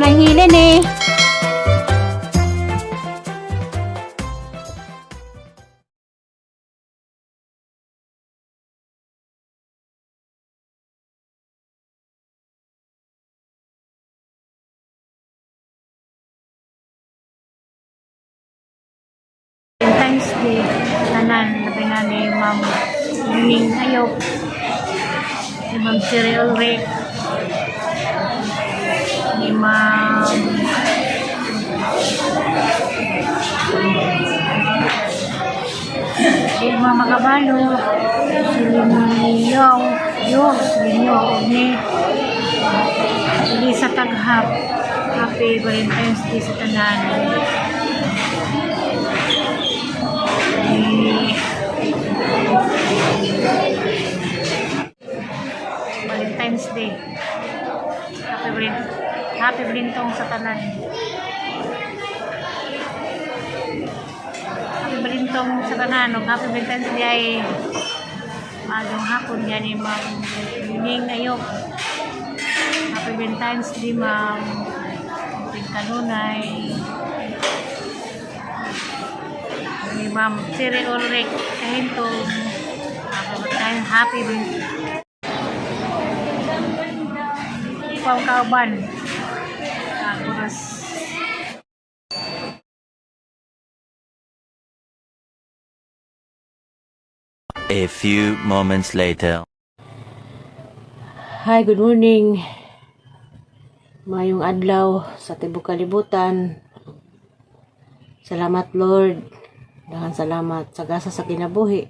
lang hilin eh. Valentine's Day, tanan, labi nga ni Ma'am Ning Ayop, ni Ma'am Siri Ulrich, ni Ma'am Mama Kabalo, si Linyo, ni sa Taghap. Happy Valentine's Day sa tanan. Valentine's Day. Happy Valentong sa tanan. Happy Valentong sa tanan. Happy Valentine's Day ay magong hapon yan ni Ma'am Ning Ayop. Happy Valentine's Day, Ma'am Kanunay. Ni Ma'am Siri Ulrich kahintong. Happy Valentine's. Pang kauban. Tapos a few moments later. Hi, good morning. Mayong adlaw sa tibuok kalibutan. Salamat Lord. Daghang salamat sa gasa sa kinabuhi.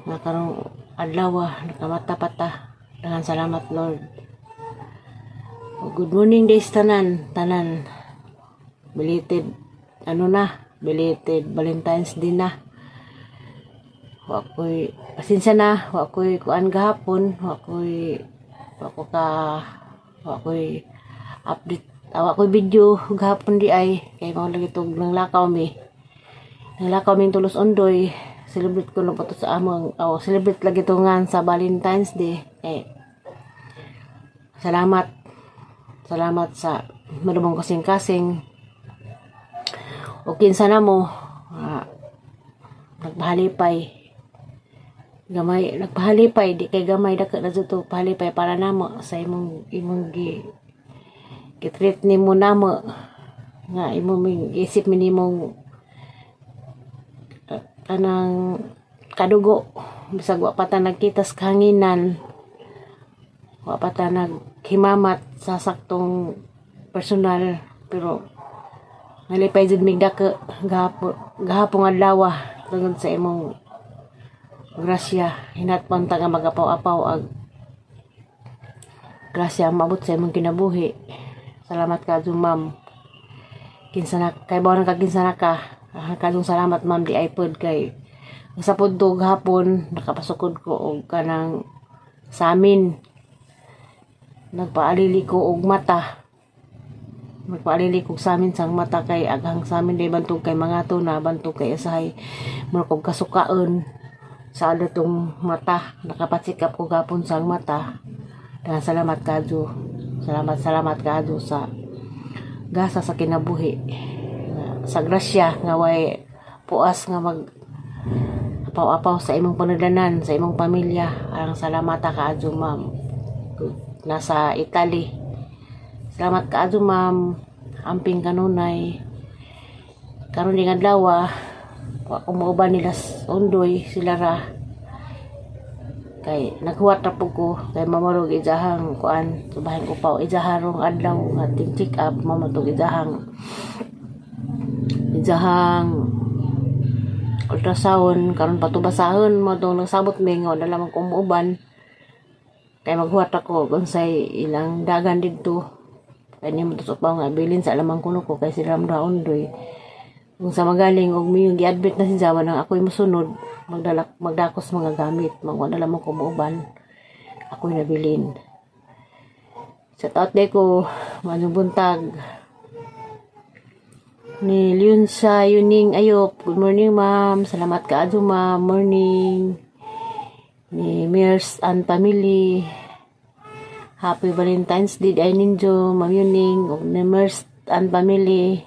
Nga karong adlaw nakamata-pata. Daghang salamat Lord. Good morning days tanan. Belated belated Valentine's Day na. Wakoy pasensya na, wakoy kuan gahapon, wakoy update, wakoy video gahapon di ay kay mao lagi tug nanglakaw mi. Nanglakaw mi tulos ondoy. Celebrate ko lang pa to sa among celebrate lagi to ngan sa Valentine's Day. Salamat sa madumong kasing-kasing. O kinsa na mo nagpahalipay di kay gamay dako na dito pahalipay para namo sa imong gitreat nimo namo nga imong isip mi nimong kanang kadugo bisag wa pa ta nagkitas kahanginan, wa pa ta naghimamat sa saktong personal, pero nalipay jud mig dako gahapon adlaw tungod sa imong grasya. Hinatpon ta nga magapaw-apaw ag grasya ang maabot sa imong kinabuhi. Salamat ka ma'am. Kay bawang kaginsana ka. Kadung salamat ma'am di iPod kay sa punto gahapon nakapasukod ko og kanang sa amin. Nagpaalili ko og mata. Nagpaalili ko sa amin sang mata kay aghang sa amin day bantog kay mga to na bantog kay asahay murag kasukaon sa adatong mata. Nakapatsikap ko gapon sang mata. Dan salamat kadyo. Salamat kadyo sa gasa sa kinabuhi. Sa grasya nga way puas nga mag apaw-apaw sa imong panagdanan, sa imong pamilya. Ang salamat kadyo ma'am. Nasa Italy. Salamat kadyo ma'am. Amping kanunay. Karon ding adlaw kumauban nila ondoy sila ra kay naghuwat ra pug ko kay mamarog ijahang kuan subahin ko pa ijaharong adlaw ating check up mamatog ijahang ultrasound karon patubasahon mo tong nagsabot mi nga wala man kumuuban kay maghuwat ako unsay ilang dagan didto kay nimo tusok pa nga bilin sa lamang kuno ko kay sila ra ondoy. Kung sa magaling og miyong gi-admit na si Jawa nang ako'y musunod, magdakos mga gamit, magwala mo kumuuban, ako'y nabilin. Sa taot day ko, manong buntag, ni Lyunsa Yuning Ayop, good morning ma'am, salamat ka adyo ma'am, morning, ni Mears and family, Happy Valentine's Day ay ninyo, Ma'am Yuning, ug ni Merst and family.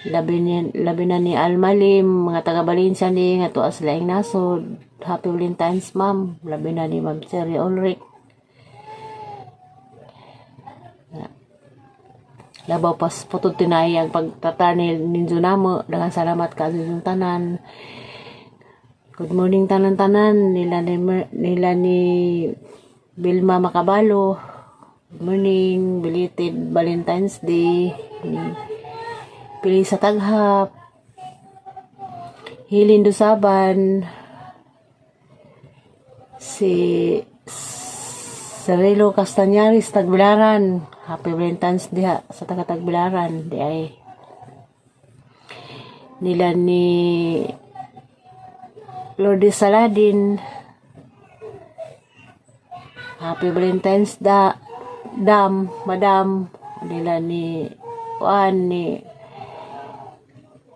Labi na ni Almalim, mga taga Valencia ni nga tuwa sila ing nasod. Happy Valentine's, ma'am. Labi na ni Ma'am Sherry Ulrich. Labaw pas putod tinay ang pagtatanil ninyo namo. Dengan salamat ka yung tanan. Good morning tanan-tanan nila ni Bilma Macabalo. Good morning, belated Valentine's Day. Pili sa taghap. Hilin Dusaban. Si Sarilo Castañaris Tagbilaran. Happy Valentine's Day sa taga Tagbilaran. Di ay nila ni Lourdes Saladin. Happy Valentine's Madam. Nila ni Juan ni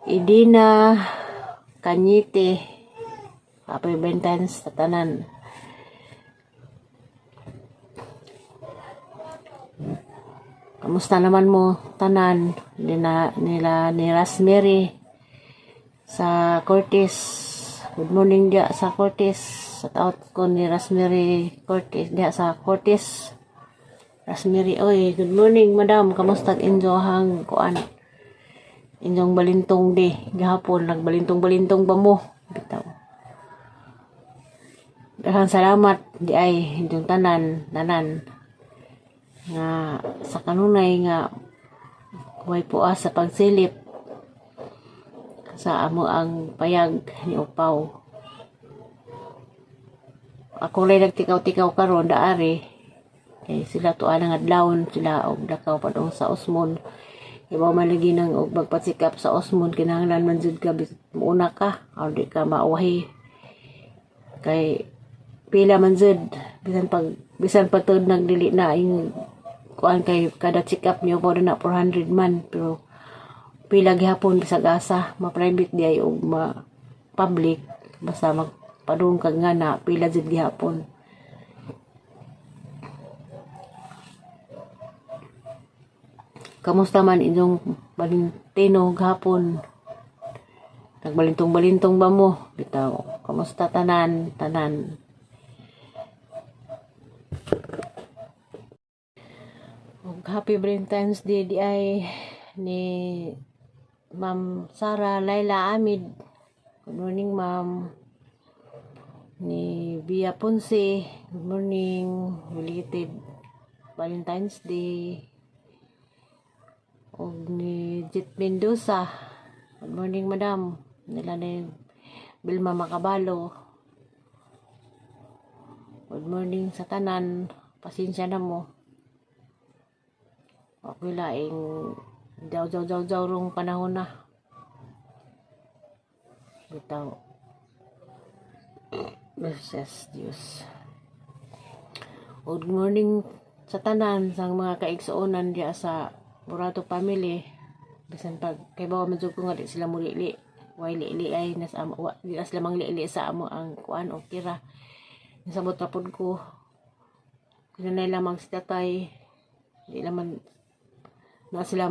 Idina Kanyite. Happy Valentine's sa tanan. Kamusta naman mo tanan? Nila ni Rosemary sa Cortez. Good morning dia sa Cortez. Sa taot ko ni Rosemary Cortez dia sa Cortez. Rosemary, oy, good morning madam. Kamusta enjoyhang kuan? Inyong balintong di gahapon nagbalintong-balintong ba mo bitaw. Daghang salamat di ay inyong tanan nga sa kanunay nga way puas sa pagsilip sa amo ang payag ni Upaw. Ako lay nagtikaw-tikaw karon daari kay sila tuwa nang adlawon sila og dakaw padong sa Osmond. Ibaw man lagi nang og magpatsikap sa Osmond kinahanglan man jud ka muna ka aw di ka mauwahi kay pila man jud bisan pagtud nagdili na ing kuan kay kada check up niyo po na 400 man pero pila gihapon bisag asa ma-private di ay og ma-public basta magpadung kag nga na pila jud gihapon. Kamusta man inyong Valentino gahapon? Nagbalintong-balintong ba mo? Bitaw. Kamusta tanan? Happy Valentine's Day di ay ni Ma'am Sara Laila Amid. Good morning, ma'am. Ni Bia Ponce. Good morning. Belated Valentine's Day. O ni Jit Mendoza. Good morning, madam. Nila ni Bilma Macabalo. Good morning sa tanan. Pasensya na mo. Okay laing jaw rong panahon na. Bitaw. Bless Diyos. Good morning sa tanan sang mga kaigsuonan diya sa Burato family. Bisan pag kay bawa medyo ko nga di sila mulili. Way lili ay nas amo di sila mang lili sa amo ang kuan o kira. Nasabot ra pud ko. Kinanay lamang si tatay. Di naman na sila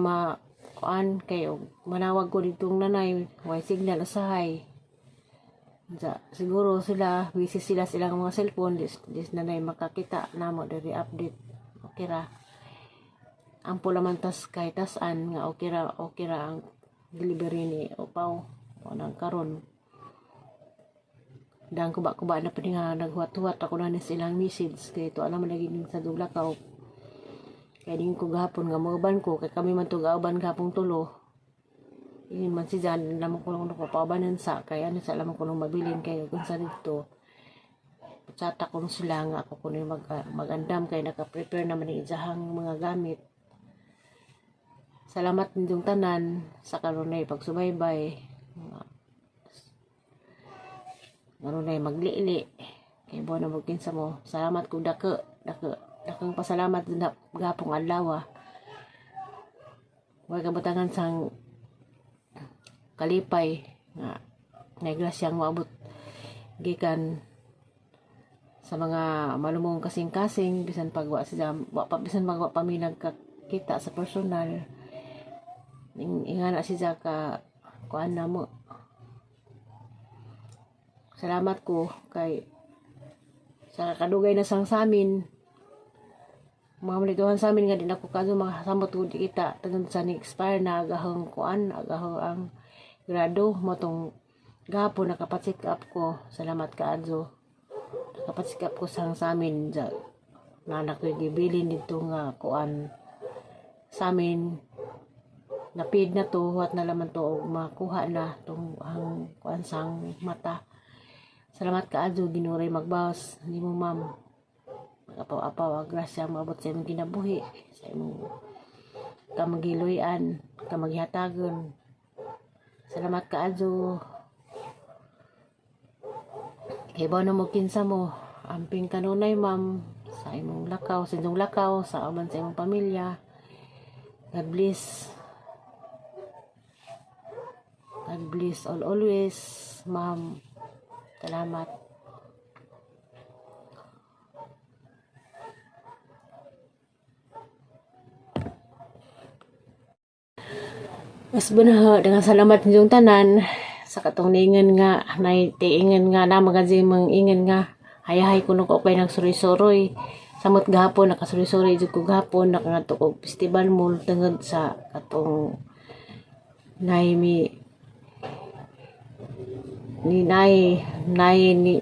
kuan kayo manawag ko ditong nanay way signal usahay. Siguro sila busy sila silang mga cellphone dis nanay makakita namo dari update. Okay ra. Ang pula man tas kay tasan nga okay ra ang delivery ni Upaw nang karon dang kuba na pa nga naghuwat-huwat ako na silang message kay to alam naging sa Duglakaw kay din ko gahapon nga magaban ko kay kami man to gauban gahapon tulo ini man si Jan lamang ko nung papabanan sa kay ano sa lamang ko nung mabilin kay kung sa dito chat ko sila nga ako kuno magandam kay naka-prepare naman ni ijahang mga gamit. Salamat ninyong tanan sa kanunay pagsubaybay. Kanunay maglili. Kay buwan na magkinsa mo. Salamat kung dakang pasalamat din gapong adlaw. Huwag kabatangan sang kalipay nga nagrasyang maabot gikan sa mga malumong kasing-kasing bisan pagwa siya bisan magwa pa mi nagkakita sa personal ingana siya ka kuan na mo. Salamat ko kay sa kadugay na sang samin mga malituhan sa amin nga din ako kaso mga samot ko di kita tagod sa ni-expire na agahong kuan agahong ang grado mo tong gapon nakapatsik up ko. Salamat ka Adjo. Nakapatsik up ko sang sa amin na anak ko gibilin dito nga kuan sa amin napid na to wat na laman to og makuha na tong ang kuan sang mata. Salamat ka Adjo ginuray magbawas hindi mo ma'am apaw-apaw grasya maabot sa imong kinabuhi sa imong kamagiloyan kamaghatagon. Salamat ka Adjo. Ibaw na mo kinsa mo amping kanunay ma'am sa imong lakaw sa inyong lakaw sa aman sa imong pamilya. God bless all always ma'am. Salamat. Mas bunaho dengan salamat ninyong tanan sa katong ningan nga naitiingan nga na magazi mang ingan nga hayahay kuno ko kay nagsuri-suroy samot gahapon nakasuri-suroy jud ko gahapon nakangadto og festival mall tungod sa katong nay ni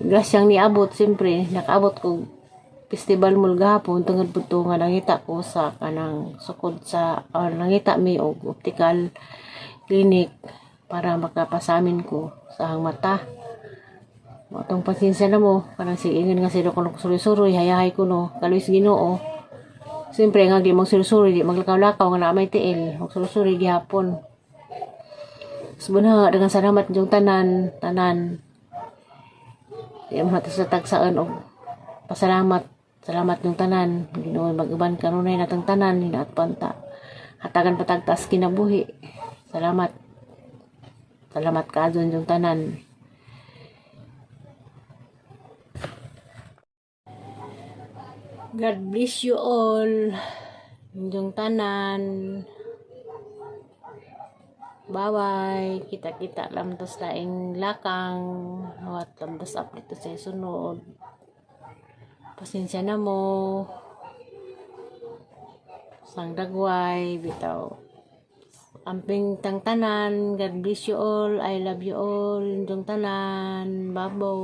grasyang niabot siyempre nakaabot ko festival mall gahapon tungod buto nga nangita ko sa kanang sukod sa nangita mi og optical clinic para makapasamin ko sa hang mata. Matong pasensya na mo kanang siingin nga sila kuno suri-suroy hayahay ko no kaluis Ginoo. Siyempre nga di mo suri-suroy di maglakaw-lakaw nga na may tiil og suri-suroy gihapon. Subhanallah dengan salamat yung tanan di mo sa tagsaan og pasalamat salamat yung tanan Ginoo mag-uban kanunay natang tanan hinaat panta hatagan patagtas kinabuhi. Salamat ka dun yung tanan. God bless you all. Yung tanan. Bye-bye. Kita-kita lang tas laing lakang. Nawat lang tas update to sa sunod. Pasensya na mo. Sang dagway. Bitaw. Amping tang tanan. God bless you all. I love you all. Yung tanan. Babaw.